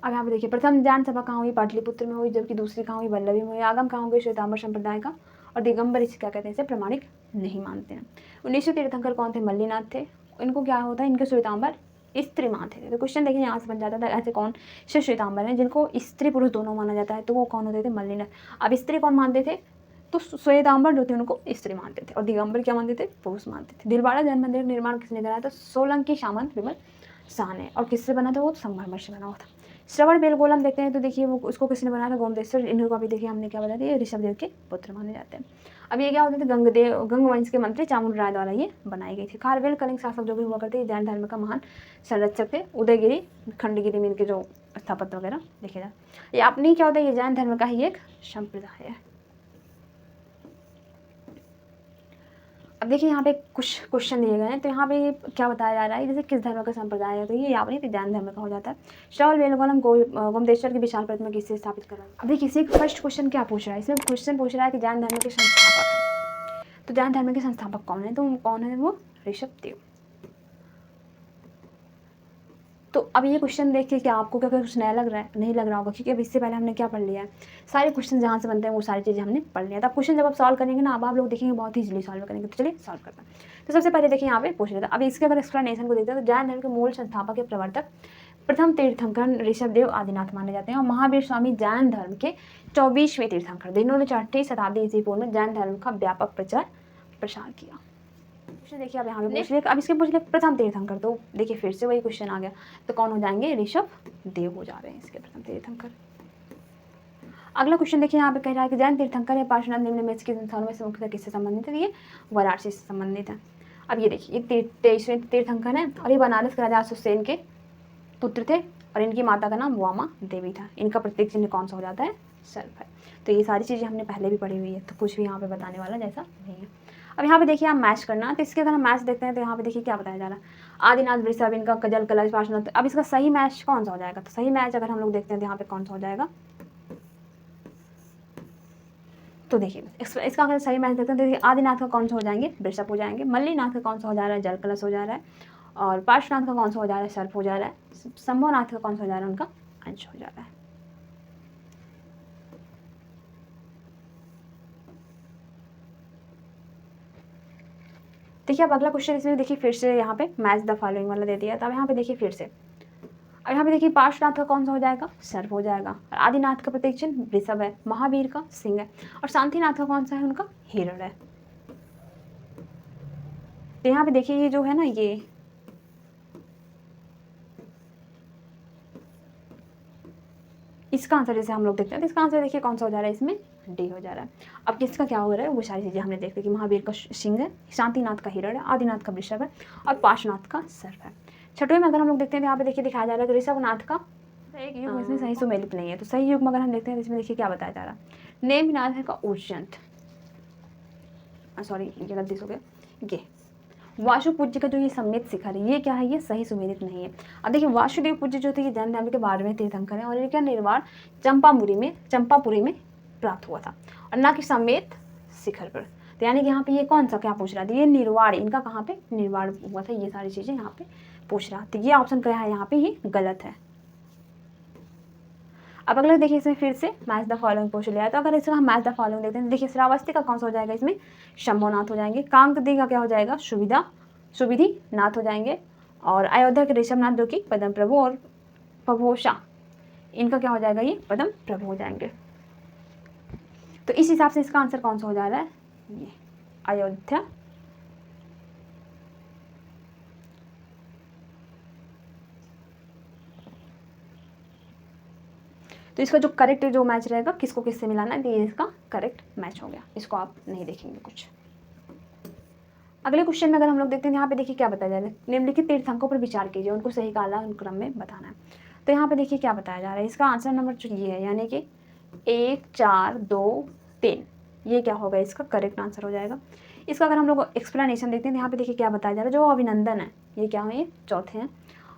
अब यहाँ पे देखिए प्रथम जैन सभा कहाँ हुई, पाटलिपुत्र में हुई, जबकि दूसरी कहाँ हुई, वल्लभी में हुई। आगम कहाँ हुई, श्वेतांबर संप्रदाय का। और दिगंबर इसे क्या कहते हैं, इसे प्रमाणिक नहीं मानते हैं। 1900 तीर्थंकर कौन थे, मल्लीनाथ थे। इनको क्या होता है, इनके श्वेतांबर स्त्री मानते थे। तो क्वेश्चन देखिए यहाँ से बन जाता था, ऐसे कौन से श्वेतांबर हैं जिनको स्त्री पुरुष दोनों माना जाता है, तो वो कौन होते थे, मल्लीनाथ। अब स्त्री कौन मानते थे, तो श्वेतांबर जो थे उनको स्त्री मानते थे, और दिगंबर क्या मानते थे, पुरुष मानते थे। दिलवाड़ा जैन मंदिर का निर्माण किसने कराया, तो सोलंकी सामंत विमल शाह ने। और किससे बना था, वो संगमरमर से बना हुआ था। श्रवणबेलगोला हम देखते हैं, तो देखिए वो उसको किसने बनाया था, गोमतेश्वर। इनको अभी देखिए हमने क्या बताया था, ये ऋषभ देव के पुत्र माने जाते हैं। अब ये क्या होते थे, गंग वंश के मंत्री चामुंड राय द्वारा ये बनाई गई थी। खारवेल कलिंग शासक जो भी हुआ करते जैन धर्म का महान संरक्षक थे। उदयगिरी खंडगिरी में इनके जो स्थापत्य वगैरह देखे जाए, ये अपनी क्या होता है, ये जैन धर्म का ही एक संप्रदाय है। अब देखिए यहाँ पे कुछ क्वेश्चन दिए गए हैं, तो यहाँ पे क्या बताया जा रहा है, जैसे किस धर्म का संप्रदाय है, तो ये यावनी तो जैन धर्म का हो जाता है। श्रवणबेलगोलम गोमतेश्वर की विशाल प्रतिमा किससे स्थापित करा। अब देखिए इसी फर्स्ट क्वेश्चन क्या पूछ रहा है, इसमें क्वेश्चन पूछ रहा है कि जैन धर्म के संस्थापक, तो जैन धर्म के संस्थापक कौन है, तो कौन है, वो ऋषभ देव। तो अब ये क्वेश्चन देख के क्या आपको क्या कुछ नया लग रहा है, नहीं लग रहा होगा, क्योंकि अब इससे पहले हमने क्या पढ़ लिया है, सारे क्वेश्चन जहाँ से बनते हैं वो सारी चीज़ें हमने पढ़ लिया। तो अब क्वेश्चन जब आप सॉल्व करेंगे ना, अब आप लोग देखेंगे बहुत ही इजीली सॉल्व करेंगे। तो चलिए सॉल्व करते हैं। तो सबसे पहले देखिए यहाँ पे पूछ लेता, अब इसके अगर एक्सप्लेनेशन को देखते हैं, तो जैन धर्म के मूल संस्थापक के प्रवर्तक प्रथम तीर्थंकर ऋषभ देव आदिनाथ माने जाते हैं, और महावीर स्वामी जैन धर्म के 24वें तीर्थंकर, जिन्होंने 6वीं शताब्दी ईस्वी पूर्व में जैन धर्म का व्यापक प्रसार किया। देखिए अब यहाँ पे पूछ लिया, अब इसके पूछ लिया प्रथम तीर्थंकर, तो देखिए फिर से वही क्वेश्चन आ गया, तो कौन हो जाएंगे, ऋषभ देव हो जा रहे हैं इसके प्रथम तीर्थंकर। अगला क्वेश्चन देखिए यहाँ पे कह रहा है कि जैन तीर्थंकर या पार्श्वनाथ निम्न में के संस्थानों में से मुख्यतः किससे संबंधित है, ये वाराणसी से संबंधित है। अब ये देखिए ये 23वें तीर्थंकर है, और ये बनारस के राजा अशोक के पुत्र थे, और इनकी माता का नाम वामा देवी था। इनका प्रतीक चिन्ह कौन सा हो जाता है, सर्प है। तो ये सारी चीज़ें हमने पहले भी पढ़ी हुई है, तो कुछ भी यहाँ पे बताने वाला जैसा नहीं है। अब यहाँ पे देखिए आप मैच करना, तो इसके अगर हम मैच देखते हैं, तो यहाँ पे देखिए क्या बताया जा रहा है, आदिनाथ वृषभ, इनका कजल कलश पार्श्वनाथ। अब इसका सही मैच कौन सा हो जाएगा, तो सही मैच अगर हम लोग देखते हैं तो यहाँ पे कौन सा हो जाएगा, तो देखिए इसका अगर सही मैच देखते हैं तो देखिए आदिनाथ का कौन सा हो जाएंगे, वृषभ हो जाएंगे। मल्लीनाथ का कौन सा हो जा रहा है, जल कलश हो जा रहा है। और पार्श्वनाथ का कौन सा हो जा रहा है, सर्प हो जा रहा है। शंभुनाथ का कौन सा हो जा रहा है, उनका अंश हो जा रहा है। देखिए अब अगला क्वेश्चन इसमें देखिए फिर से यहाँ पे मैच द फॉलोइंग वाला दे दिया, तो अब यहाँ पे देखिए फिर से, अब यहाँ पे देखिए पार्श्वनाथ का कौन सा हो जाएगा, सर्प हो जाएगा। और आदिनाथ का प्रतीक चिन्ह वृषभ है, महावीर का सिंह है, और शांतिनाथ का कौन सा है, उनका हिरण है। तो यहाँ पे देखिए ये जो है ना, ये इसका आंसर जैसे हम लोग देखते हैं, तो इसका आंसर देखिए कौन सा हो जा रहा है, इसमें डी हो जा रहा है। अब किसका क्या हो रहा है, वो सारी चीज़ें हमने देखते कि महावीर का सिंह है, शांतिनाथ का हिरण है, आदिनाथ का वृषभ है, और पार्श्वनाथ का सर्प है। छठवें में अगर हम लोग देखते हैं, यहाँ पे देखिए दिखाया जा रहा है कि ऋषभनाथ का एक युग इसमें सही सुमेलित नहीं है, तो सही युग में अगर हम देखते हैं तो इसमें देखिए क्या बताया जा रहा है, नेमिनाथ है का उज्जैन, सॉरी ये गलती हो गया, ये वासु पूज्य का जो ये सम्मित शिखर है, ये क्या है, ये सही सुमेलित नहीं है। अब देखिए वासुदेव पूज्य जो थे ये जैन धर्म के 12वें तीर्थंकर हैं और इनका निर्वाण चंपापुरी में प्राप्त हुआ था और ना कि सम्मित शिखर पर। तो यानी कि यहाँ पे ये कौन सा क्या पूछ रहा था, ये निर्वाण इनका कहाँ पे निर्वाण हुआ था, ये सारी चीज़ें यहाँ पे पूछ रहा। तो ये ऑप्शन क्या है यहाँ पे, ये गलत है। अब अगला देखिए इसमें फिर से मैच द फॉलोइंग पूछ लिया है। तो अगर इसमें हम मैच द फॉलोइंग देखते हैं, देखिए श्रावस्ती का कौन सा हो जाएगा, इसमें शंभुनाथ हो जाएंगे। कांकदी का क्या हो जाएगा, सुविधि नाथ हो जाएंगे। और अयोध्या के ऋषभनाथ जो कि पद्म प्रभु और पभोषा, इनका क्या हो जाएगा, ये पद्म प्रभु हो जाएंगे। तो इस हिसाब से इसका आंसर कौन सा हो जा रहा है, ये अयोध्या। तो इसका जो करेक्ट जो मैच रहेगा, किसको किससे मिलाना है, ये इसका करेक्ट मैच हो गया। इसको आप नहीं देखेंगे कुछ। अगले क्वेश्चन में अगर हम लोग देखते हैं, यहाँ पे देखिए क्या बताया जा रहा है, निम्नलिखित तीर्थंकों पर विचार कीजिए, उनको सही काला क्रम में बताना है। तो यहाँ पे देखिए क्या बताया जा रहा है, इसका आंसर नंबर जो ये है, यानी कि 1 4 2 3, ये क्या होगा, इसका करेक्ट आंसर हो जाएगा। इसका अगर हम लोग एक्सप्लेनेशन देखते हैं, यहाँ पे देखिए क्या बताया जा रहा है, जो अभिनंदन है ये क्या है, ये चौथे हैं।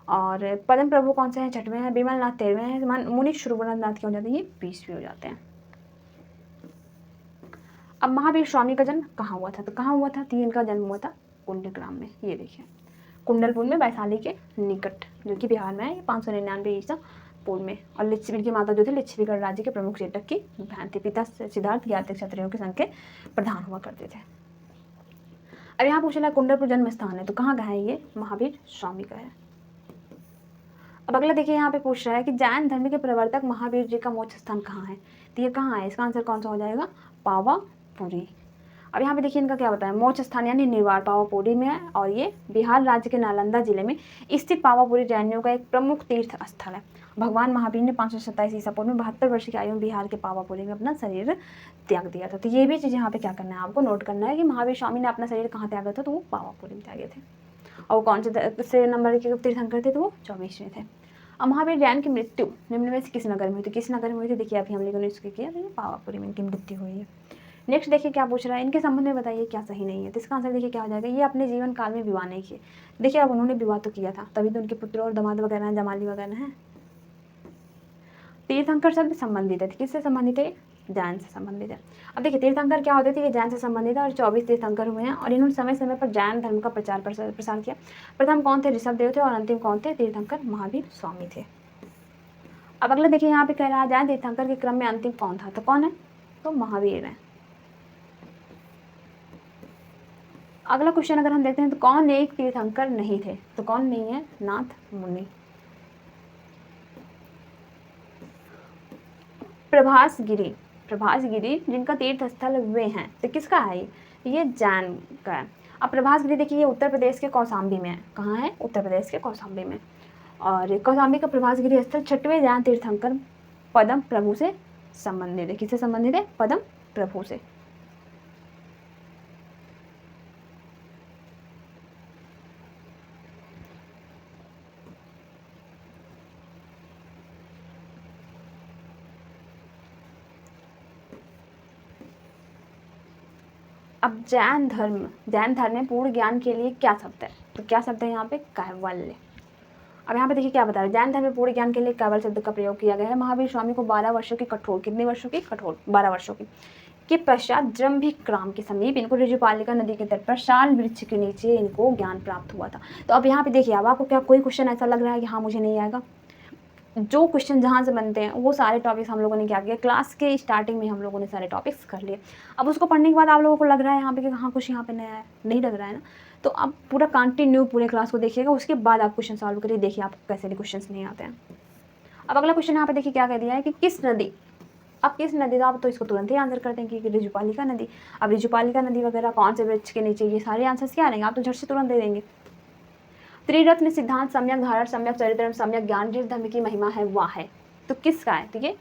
और पद्म प्रभु कौन से हैं, 6वें हैं। बिमल नाथ 13वें हैं। मुनि शुभ्रनाथ नाथ क्या हो जाते हैं, ये 20वें हो जाते हैं। अब महावीर स्वामी का जन्म कहाँ हुआ था, तो कहाँ हुआ था, तो इनका जन्म हुआ था कुंडलग्राम में। ये देखिए कुंडलपुर में, वैशाली के निकट, जो कि बिहार में है। 599 ईसा पूर्व में। और लिच्छवी की माता जो थे लिच्छवीगढ़ राज्य के प्रमुख चेतक की बहन थी। पिता सिद्धार्थ ज्ञात क्षत्रियों के संघ के प्रधान हुआ करते थे। अब यहाँ पूछा कुंडलपुर जन्म स्थान है, तो कहाँ का है, ये महावीर स्वामी का है। अब अगला देखिए यहाँ पे पूछ रहा है कि जैन धर्म के प्रवर्तक महावीर जी का मोक्ष स्थान कहाँ है, तो ये कहाँ है, इसका आंसर कौन सा हो जाएगा, पावापुरी। अब यहाँ पे देखिए इनका क्या बताया, मोक्ष स्थान यानी निर्वाण पावापुरी में है और ये बिहार राज्य के नालंदा जिले में स्थित पावापुरी जैनियों का एक प्रमुख तीर्थ स्थल है। भगवान महावीर ने 527 ईसा पूर्व में 72 वर्ष की आयु में बिहार के पावापुरी में अपना शरीर त्याग दिया था। तो ये भी चीज़ यहाँ पे क्या करना है, आपको नोट करना है कि महावीर स्वामी ने अपना शरीर कहाँ त्यागा था, तो वो पावापुरी में त्यागे थे। और वो कौन से नंबर के तीर्थंकर थे, तो वो 24वें थे। अब महावीर जैन की मृत्यु निम्न में से किस नगर में हुई थी, किस नगर में हुई थी, देखिए अभी हम लोगों ने इसके किया, तो पावापुरी में इनकी मृत्यु हुई है। नेक्स्ट देखिए क्या पूछ रहा है, इनके संबंध में बताइए क्या सही नहीं है, तो इसका आंसर देखिए क्या हो जाएगा, ये अपने जीवन काल में विवाह नहीं किए। देखिए अब उन्होंने विवाह तो किया था, तभी तो उनके पुत्र और दामाद वगैरह हैं, जमाली वगैरह हैं। तीर्थंकर शब्द संबंधित है, किससे संबंधित है, जैन से संबंधित है। अब देखिए तीर्थंकर क्या होते थे, ये जैन से संबंधित है और 24 तीर्थंकर हुए हैं और इन्होंने समय समय पर जैन धर्म का प्रसार किया। प्रथम कौन थे, ऋषभदेव थे और अंतिम कौन थे, तीर्थंकर महावीर स्वामी थे। अब अगला देखिए यहाँ पे कह रहा है जैन तीर्थंकर के क्रम में अंतिम कौन था, तो कौन है, तो महावीर है। अगला क्वेश्चन अगर हम देखते हैं तो कौन एक तीर्थंकर नहीं थे, तो कौन नहीं है, नाथ मुनि। प्रभासगिरी जिनका तीर्थ स्थल वे हैं, तो किसका है ये जैन का है। अब प्रभासगिरी देखिए ये उत्तर प्रदेश के कौशाम्बी में है, कहाँ है, उत्तर प्रदेश के कौशाम्बी में। और कौशाम्बी का प्रभासगिरी स्थल 6वें जैन तीर्थंकर पद्म प्रभु से संबंधित है, किससे संबंधित है, पद्म प्रभु से। अब जैन धर्म में पूर्ण ज्ञान के लिए क्या शब्द है, तो क्या शब्द है यहाँ पे, कैवल्य। अब यहाँ पे देखिए क्या बता रहे हैं, जैन धर्म में पूर्ण ज्ञान के लिए कैवल्य शब्द का प्रयोग किया गया है। महावीर स्वामी को 12 वर्षों की कठोर, कितने वर्षों की, कठोर 12 वर्षों की के पश्चात जम्भिक्राम के समीप इनको ऋजुपालिका नदी के तट पर शाल वृक्ष के नीचे इनको ज्ञान प्राप्त हुआ था। तो अब यहाँ पे देखिए, अब आपको क्या कोई क्वेश्चन ऐसा लग रहा है कि हाँ मुझे नहीं आएगा, जो क्वेश्चन जहाँ से बनते हैं वो सारे टॉपिक्स हम लोगों ने क्या किया, क्लास के स्टार्टिंग में हम लोगों ने सारे टॉपिक्स कर लिए। अब उसको पढ़ने के बाद आप लोगों को लग रहा है यहाँ पे कि हाँ कुछ यहाँ पे नया है, नहीं लग रहा है ना, तो आप पूरा कंटिन्यू पूरे क्लास को देखिएगा, उसके बाद आप क्वेश्चन सॉल्व करिए, देखिए आपको कैसे भी क्वेश्चन नहीं आते हैं। अब अगला क्वेश्चन यहाँ पे देखिए क्या कह दिया है कि किस नदी, अब किस नदी, तो आप तो इसको तुरंत ही आंसर करते हैं कि ऋजुपालिका नदी। अब ऋजुपालिका नदी वगैरह कौन से वृक्ष के नीचे, ये सारे आंसर्स क्या आएंगे, आप तो झट से तुरंत दे देंगे। त्रिरत्न सिद्धांत सम्यक धारण सम्यक चरित्र सम्यक ज्ञान जिस धर्म की महिमा है वह है, तो किसका है, तो ये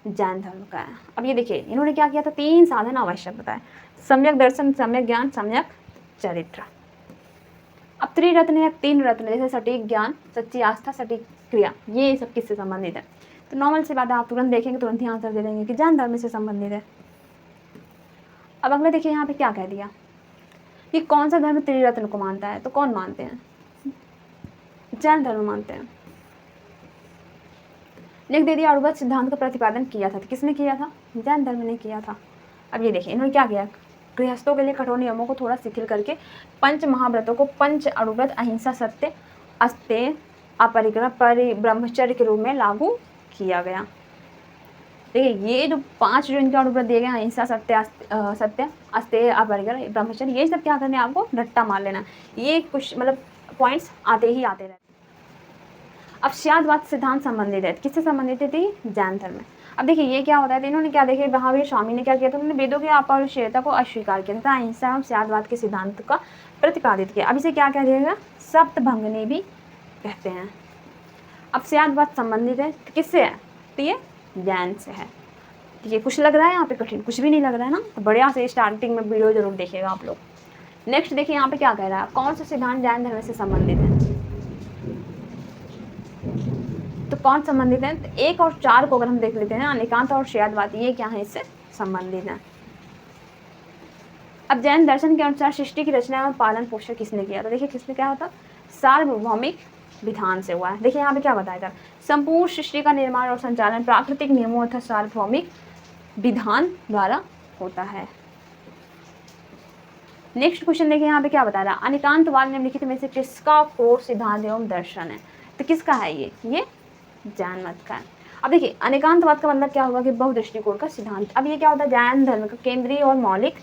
जैन धर्म का है। अब ये देखिए इन्होंने क्या किया था, 3 साधन आवश्यक बताए, सम्यक दर्शन सम्यक ज्ञान सम्यक चरित्र। अब त्रिरत्न है 3 रत्न, जैसे सटीक ज्ञान, सच्ची आस्था, सटीक क्रिया, ये सब किससे संबंधित है, तो नॉर्मल सी बात है, आप तुरंत देखेंगे तुरंत ही आंसर दे देंगे कि जैन धर्म से संबंधित है। अब अगला देखिए यहाँ पे क्या कह दिया, ये कौन सा धर्म त्रिरत्न को मानता है? तो कौन मानते हैं? जैन धर्म मानते हैं। नेक्स्ट दे दिया, अणुव्रत सिद्धांत का प्रतिपादन किया था। तो किसने किया था? जैन धर्म ने किया था। अब ये देखिए इन्होंने क्या किया, गृहस्थों के लिए कठोर नियमों को थोड़ा शिथिल करके पंच महाव्रतों को पंच अणुव्रत, अहिंसा, सत्य, अस्तेय, अपरिग्रह, ब्रह्मचर्य के रूप में लागू किया गया। देखिए ये जो 5 जो इनके अणुव्रत दिए गए, अहिंसा, सत्य, अस्तेय, अपरिग्रह, ब्रह्मचर्य, ये सब क्या करने आपको रट्टा मार लेना। ये कुछ मतलब पॉइंट्स आते ही आते रहते। अब स्याद्वाद सिद्धांत संबंधित है, किससे संबंधित थी? जैन धर्म में। अब देखिए ये क्या होता है, इन्होंने क्या देखिए महावीर स्वामी ने क्या किया था, उन्होंने वेदों की अपौरुषेयता को अस्वीकार किया था, अहिंसा एवं स्याद्वाद के सिद्धांत का प्रतिपादित किया। अब इसे क्या कह दिया? सप्तभंगनी भी कहते हैं। अब स्याद्वाद संबंधित है तो किससे है? तो ये जैन से है। तो ये कुछ लग रहा है यहाँ पे कठिन? कुछ भी नहीं लग रहा है ना। तो बढ़िया से स्टार्टिंग में वीडियो जरूर देखिएगा आप लोग। नेक्स्ट देखिए यहाँ पे क्या कह रहा है, कौन सा सिद्धांत जैन धर्म से संबंधित है? तो कौन संबंधित है? तो 1 और 4 को अगर हम देख लेते हैं, अनेकांत और स्याद्वाद, ये क्या है इससे संबंधित है। अब जैन दर्शन के अनुसार सृष्टि की रचना और पालन पोषण किसने किया? तो देखिए किसने क्या होता, सार्वभौमिक विधान से हुआ है। देखिए यहाँ पे क्या बताया था, संपूर्ण सृष्टि का निर्माण और संचालन प्राकृतिक नियमों तथा सार्वभौमिक विधान द्वारा होता है। नेक्स्ट क्वेश्चन देखिए यहाँ पे क्या बता रहा है, अनेकांतवाद निम्नलिखित में से किसका कोर सिद्धांत एवं दर्शन है? तो किसका है ये जैन मत का है। अब देखिए अनेकांतवाद का मतलब क्या होगा कि बहुदृष्टिकोण का सिद्धांत। अब ये क्या होता है, जैन धर्म का केंद्रीय और मौलिक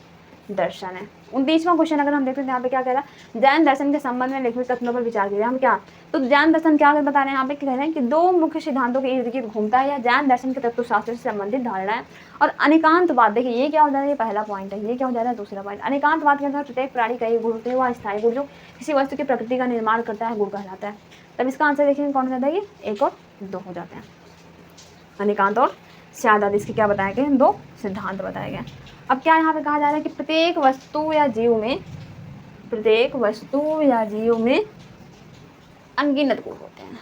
दर्शन है। 29वां क्वेश्चन अगर हम देखते हैं यहाँ पे क्या कह रहा है, जैन दर्शन के संबंध में लिखित कथनों पर विचार कीजिए। हम क्या, तो जैन दर्शन क्या बता रहे हैं यहाँ पे, कह रहे हैं कि 2 मुख्य सिद्धांतों के इर्द गिर्द घूमता है, या जैन दर्शन के तत्वशास्त्र से संबंधित धारणा है। और अनेकांतवाद, देखिए ये क्या हो जा रहा है, ये पहला पॉइंट है, ये क्या हो जा रहा है, दूसरा पॉइंट। अनेकांतवाद के अंदर प्रत्येक प्राणी का एक गुण होते हैं, वह स्थायी गुण जो किसी वस्तु की प्रकृति का निर्माण करता है गुण कहलाता है। तब इसका आंसर देखिए कौन कहता है, ये 1 और 2 हो जाते हैं। अनेकांत और स्याद्वाद, इसके क्या बताए गए, 2 सिद्धांत बताए गए। अब क्या यहाँ पे कहा जा रहा है कि प्रत्येक वस्तु या जीव में अनगिनत गुण होते हैं।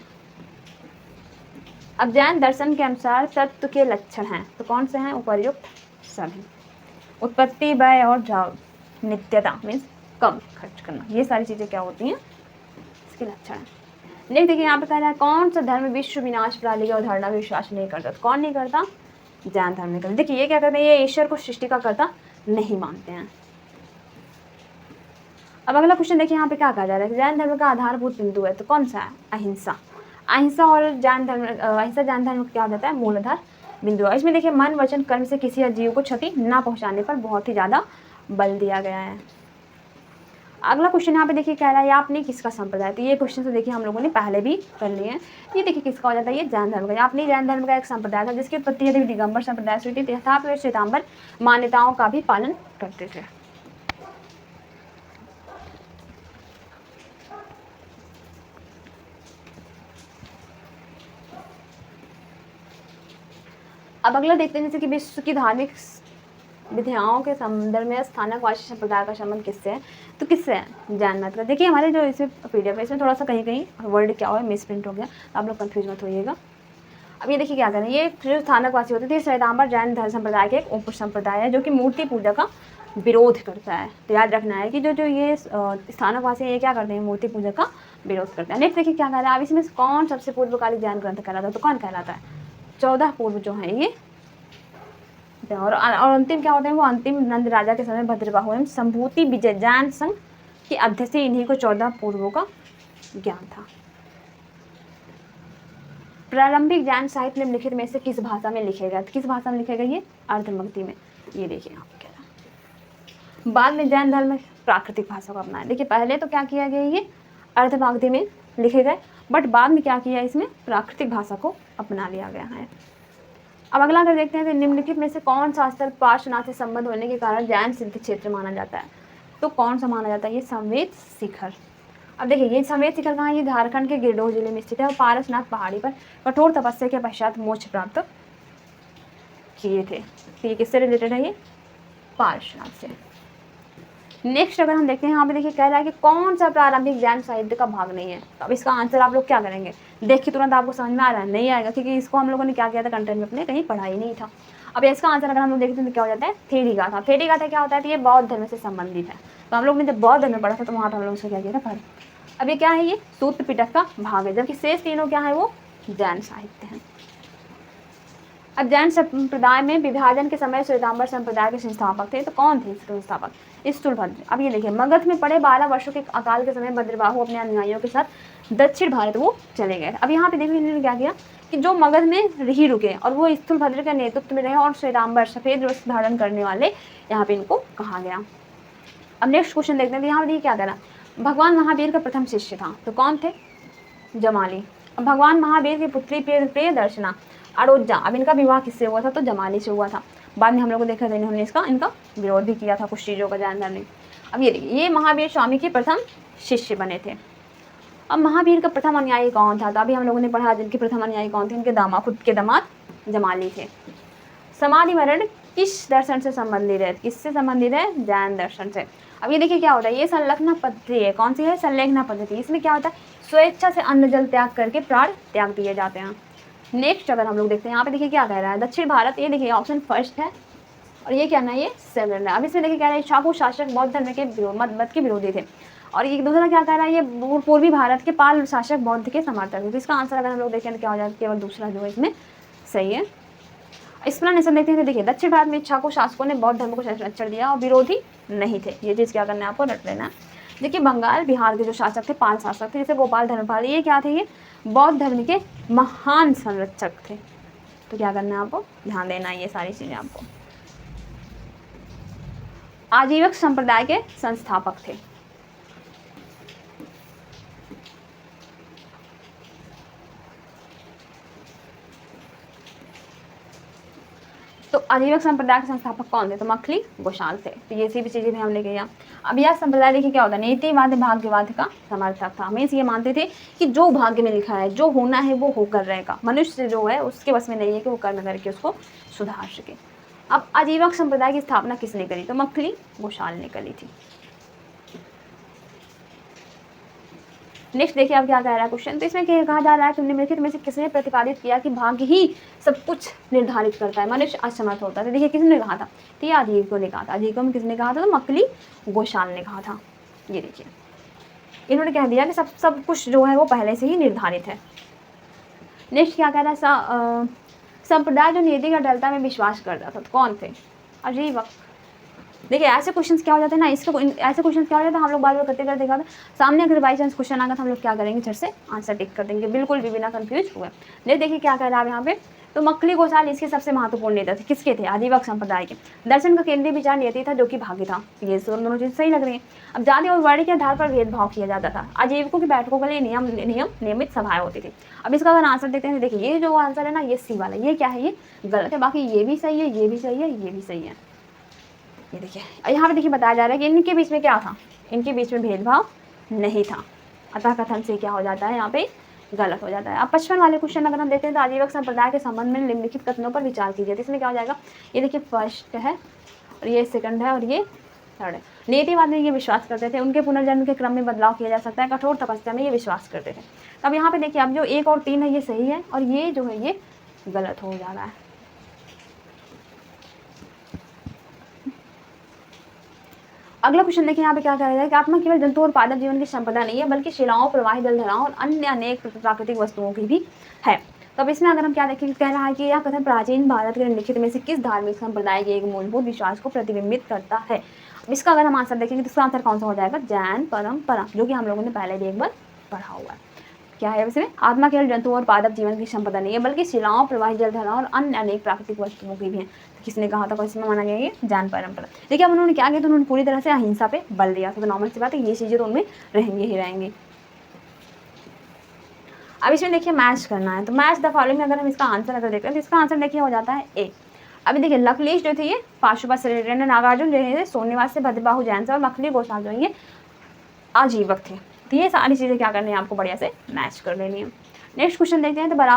अब जैन दर्शन के अनुसार तत्व के लक्षण हैं, तो कौन से हैं, उपर्युक्त सभी। उत्पत्ति, व्यय और नित्यता मीन्स कम खर्च करना, ये सारी चीजें क्या होती हैं, इसके लक्षण हैं। नेक्स्ट देखिए यहाँ पे कह रहा है, कौन सा धर्म विश्व विनाश प्रणाली की अवधारणा में विश्वास नहीं करता? तो कौन नहीं करता? जैन धर्म नहीं करता। देखिए ये क्या करते हैं, ये ईश्वर को सृष्टि का कर्ता नहीं मानते हैं। अब अगला क्वेश्चन देखिए यहाँ पे क्या कहा जा रहा है, जैन धर्म का आधारभूत बिंदु है, तो कौन सा है? अहिंसा। अहिंसा जैन धर्म क्या हो जाता है, मूलाधार बिंदु है। इसमें देखिए मन, वचन, कर्म से किसी जीव को क्षति न पहुंचाने पर बहुत ही ज्यादा बल दिया गया है। अगला क्वेश्चन यहाँ पे देखिए कह रहा है, आपने किसका संप्रदाय? तो ये क्वेश्चन तो देखिए हम लोगों ने पहले भी कर लिए हैं। ये देखिए किसका हो जाता है, ये जैन धर्म का। आपने जैन धर्म का एक संप्रदाय था जिसकी उत्पत्ति दिगंबर संप्रदाय से हुई थी, तथा वे श्वेतांबर मान्यताओं का भी पालन करते थे। अब अगला देखते हैं जैसे कि विश्व की धार्मिक विधियाओं के संदर्भ में स्थानकवासी संप्रदाय का संबंध किससे है? तो किससे है? जैन मत का। देखिए हमारे जो इसमें पीडीएफ है इसमें थोड़ा सा कहीं वर्ड क्या हुआ है, मिसप्रिंट हो गया, तो आप लोग कंफ्यूज मत होइएगा। अब ये देखिए क्या करें, ये जो स्थानकवासी होते थे श्वेतांबर जैन धर्म संप्रदाय के एक उप संप्रदाय है जो कि मूर्ति पूजा का विरोध करता है। तो याद रखना है कि जो ये स्थानकवासी है ये क्या करते हैं, मूर्ति पूजा का विरोध करते हैं। नेक्स्ट देखिए क्या कह रहा है, अब इसमें कौन सबसे पूर्वकालिक जैन ग्रंथ कहलाता है? तो कौन कहलाता है? 14 पूर्व जो है ये। और अंतिम क्या होते हैं, वो अंतिम नंद राजा के समय भद्रबाहु एवं संभूति विजय जैन संघ के अध्यक्ष, इन्हीं को 14 पूर्वों का ज्ञान था। प्रारंभिक जैन साहित्य निम्नलिखित में से किस भाषा में लिखेगा? किस भाषा में लिखेगा? ये अर्धमगधी में। ये देखिए यहाँ पे कह रहा है। बाद में जैन धर्म में प्राकृतिक भाषा को अपनाया। देखिए पहले तो क्या किया गया, ये अर्धमगधी में लिखे गए, बट बाद में क्या किया, इसमें प्राकृतिक भाषा को अपना लिया गया है। अब अगला अगर देखते हैं तो निम्नलिखित में से कौन सा स्थल पार्श्वनाथ से संबंध होने के कारण जैन सिद्ध क्षेत्र माना जाता है? तो कौन सा माना जाता है? ये संवेद शिखर। अब देखिए ये संवेद शिखर कहाँ है, ये झारखंड के गिरडोह जिले में स्थित है और पारसनाथ पहाड़ी पर कठोर तपस्या के पश्चात मोक्ष प्राप्त किए थे। तो ये किससे रिलेटेड है? ये पार्श्वनाथ से। नेक्स्ट अगर हम देखते हैं यहाँ पे देखिए कह रहा है कि कौन सा प्रारंभिक जैन साहित्य का भाग नहीं है। तो अब इसका आंसर आप लोग क्या करेंगे, देख के तुरंत आपको समझ में आ रहा है, नहीं आएगा, क्योंकि इसको हम लोगों ने क्या किया था, कंटेंट में अपने कहीं पढ़ा ही नहीं था। अब इसका आंसर अगर हम लोग देखते हैं तो क्या हो जाता है, थेरी गाथा। थेरी गाथा क्या होता है, तो ये बौद्ध धर्म से संबंधित है। तो हम लोग ने जब बौद्ध धर्म में पढ़ा था तो वहाँ पर हम लोग उसको क्या किया था, पढ़ा। अब ये क्या है, ये सूत्र पिटक का भाग है, जबकि शेष तीनों क्या है, वो जैन साहित्य है। अब जैन संप्रदाय में विभाजन के समय श्वेतांबर संप्रदाय के संस्थापक थे। तो कौन थे इसके संस्थापक, स्थूलभद्र। अब ये देखिए, मगध में पड़े 12 वर्षों के अकाल के समय भद्रबाहु अपने अनुयायियों के साथ दक्षिण भारत वो चले गए। अब यहाँ पे देखिए इन्होंने क्या किया कि जो मगध में ही रुके और वो स्थूलभद्र के नेतृत्व में रहे, और श्वेतांबर सफेद वस्त्र धारण करने वाले यहाँ पे इनको कहा गया। अब नेक्स्ट क्वेश्चन देखते हैं, यहाँ पे क्या करा, भगवान महावीर का प्रथम शिष्य था। तो कौन थे, जमाली। अब भगवान महावीर की पुत्री प्रियदर्शना अरोजा, अब इनका विवाह किससे हुआ था, तो जमाली से हुआ था। बाद में हम लोग को देखा था इन्होंने इनका विरोध भी किया था कुछ चीज़ों का जैन धर्म में। अब ये देखिए, ये महावीर स्वामी के प्रथम शिष्य बने थे। अब महावीर का प्रथम अनुयायी कौन था, तो अभी हम लोगों ने पढ़ा जिनके प्रथम अनुयायी कौन थे, इनके खुद के दामाद जमाली थे। समाधि मरण किस दर्शन से संबंधित है, किससे संबंधित है, जैन दर्शन से। अब ये देखिए क्या होता है, ये संलग्न पद्धति है, कौन सी है, संलग्न पद्धति। इसमें क्या होता है, स्वेच्छा से अन्न जल त्याग करके प्राण त्याग दिए जाते हैं। नेक्स्ट अगर हम लोग देखते हैं, यहाँ पे देखिए क्या कह रहा है, दक्षिण भारत, ये देखिए ऑप्शन फर्स्ट है और ये क्या ना, ये सेकंड है। अब इसमें देखिए कह रहा है शाकु शासक बौद्ध धर्म के मत के विरोधी थे, और ये दूसरा क्या कह रहा है, ये पूर्वी भारत के पाल शासक बौद्ध के समर्थक थे। तो इसका आंसर अगर हम लोग देखें तो क्या हो जाएगा, केवल दूसरा जो है इसमें सही है। एक्सप्लेनेशन देखते हैं, देखिए दक्षिण भारत में शाकु शासकों ने बौद्ध धर्म को संरक्षण दिया और विरोधी नहीं थे। ये चीज़ क्या करना है, आपको रट लेना है। देखिए बंगाल बिहार के जो शासक थे, पाल शासक थे, जैसे गोपाल धर्मपाल, ये क्या थे, ये बौद्ध धर्म के महान संरक्षक थे। तो क्या करना है, आपको ध्यान देना है ये सारी चीजें आपको। आजीवक संप्रदाय के संस्थापक थे। तो आजीवक संप्रदाय के संस्थापक कौन थे, तो मखली गोशाल थे। तो ये भी चीजें भी हमने किया। अब यह संप्रदाय देखिए क्या होता है, नीतिवाद भाग्यवाद का समर्थक था। हमेशा ये मानते थे कि जो भाग्य में लिखा है, जो होना है वो होकर रहेगा, मनुष्य जो है उसके बस में नहीं है कि वो कर्म करके उसको सुधार सके। अब आजीवक संप्रदाय की स्थापना किसने करी, तो मखली गोशाल ने करी थी। नेक्स्ट देखिए अब क्या कह रहा है क्वेश्चन, तो इसमें कहा जा रहा है कि निम्नलिखित में से किसने प्रतिपादित किया कि भाग्य ही सब कुछ निर्धारित करता है, मनुष्य असमर्थ होता है। तो देखिए किसने कहा था, तो ये आजीविकों ने कहा था। आजीविकों में किसने कहा था, तो मखली गोशाल ने कहा था। ये देखिए इन्होंने कह दिया कि सब कुछ जो है वो पहले से ही निर्धारित है। नेक्स्ट क्या कह रहा है, संप्रदाय जो नीति का डलता में विश्वास करता था, तो कौन थे, आजीवक। देखिए ऐसे क्वेश्चंस क्या हो जाते हैं ना, इसको ऐसे क्वेश्चंस क्या हो जाता है, हम लोग बार बार करते करते देखा था, सामने अगर बाई चांस क्वेश्चन आएगा तो हम लोग क्या करेंगे, झट से आंसर टिक कर देंगे, बिल्कुल भी बिना कंफ्यूज हुए। देखिए क्या कह रहा है यहाँ पे, तो मखली गोशाल इसके सबसे महत्वपूर्ण नेता थे। किसके थे, आजीवक संप्रदाय के। दर्शन का केंद्रीय विचार नियति था, जो कि भाग्य था। ये दोनों चीज सही लग रही है। अब जाति और वर्ण के आधार पर भेदभाव किया जाता था। आजीविकों की बैठकों के लिए नियमित सभाएं होती थी। अब इसका अगर आंसर देखते हैं, देखिए ये जो आंसर है ना, ये सी वाला, ये क्या है, ये गलत है। बाकी ये भी सही है, ये भी सही है, ये भी सही है। ये देखिए यहाँ पे देखिए बताया जा रहा है कि इनके बीच में क्या था, इनके बीच में भेदभाव नहीं था। अतः कथन से क्या हो जाता है, यहाँ पे गलत हो जाता है। अब 55 वाले क्वेश्चन अगर हम देखते हैं, तो आजीवक संप्रदाय के संबंध में निम्नलिखित कथनों पर विचार कीजिए। तो इसमें क्या हो जाएगा, ये देखिए फर्स्ट है और ये सेकंड है और ये थर्ड है। नीतिवाद में ये विश्वास करते थे उनके पुनर्जन्म के क्रम में बदलाव किया जा सकता है, कठोर तपस्या में ये विश्वास करते थे। अब यहाँ पे देखिए, अब जो 1 और 3 है ये सही है और ये जो है ये गलत हो जा रहा है। अगला क्वेश्चन देखिए यहाँ पे क्या कहा है कि आत्मा केवल जंतु और पादप जीवन की संपदा नहीं है, बल्कि शिलाओं, प्रवाही जलधाराओं और अन्य अनेक प्राकृतिक वस्तुओं की भी है। तो अब इसमें अगर हम क्या देखें, कह रहा है कि यह कथन प्राचीन भारत के निम्नलिखित में से किस धार्मिक संप्रदाय के एक मूलभूत विश्वास को प्रतिबिंबित करता है। इसका अगर हम आंसर देखेंगे तो इसका आंसर कौन सा हो जाएगा, जैन परंपरा, जो कि हम लोगों ने पहले भी एक बार पढ़ा हुआ है। क्या है इसमें, आत्मा केवल जंतु और पादप जीवन की संपदा नहीं है, बल्कि शिलाओं, प्रवाही जलधाराओं और अन्य अनेक प्राकृतिक वस्तुओं की भी है। तो किसने कहा था, किसमें माना गया ये, जैन परंपरा। देखिए अब उन्होंने क्या किया, तो उन्होंने पूरी तरह से अहिंसा पे बल दिया था। तो नॉर्मल सी बात है, ये चीजें तो उनमें रहेंगी ही रहेंगी। अब इसमें देखिए मैच करना है, तो मैच द फॉलोइंग में अगर हम इसका आंसर अगर देखते हैं तो इसका आंसर देखिए हो जाता है ए। अभी देखिए लकलेश जो थे ये पाशुपत से, नागार्जुन जो है सोनेवास से, भद्रबाहु जैन से और मखली गोशाल जो है ये आजीवक थे। तो ये सारी चीज़ें क्या करनी है आपको, बढ़िया से मैच कर लेनी है। नेक्स्ट क्वेश्चन देखते हैं, तो बराबर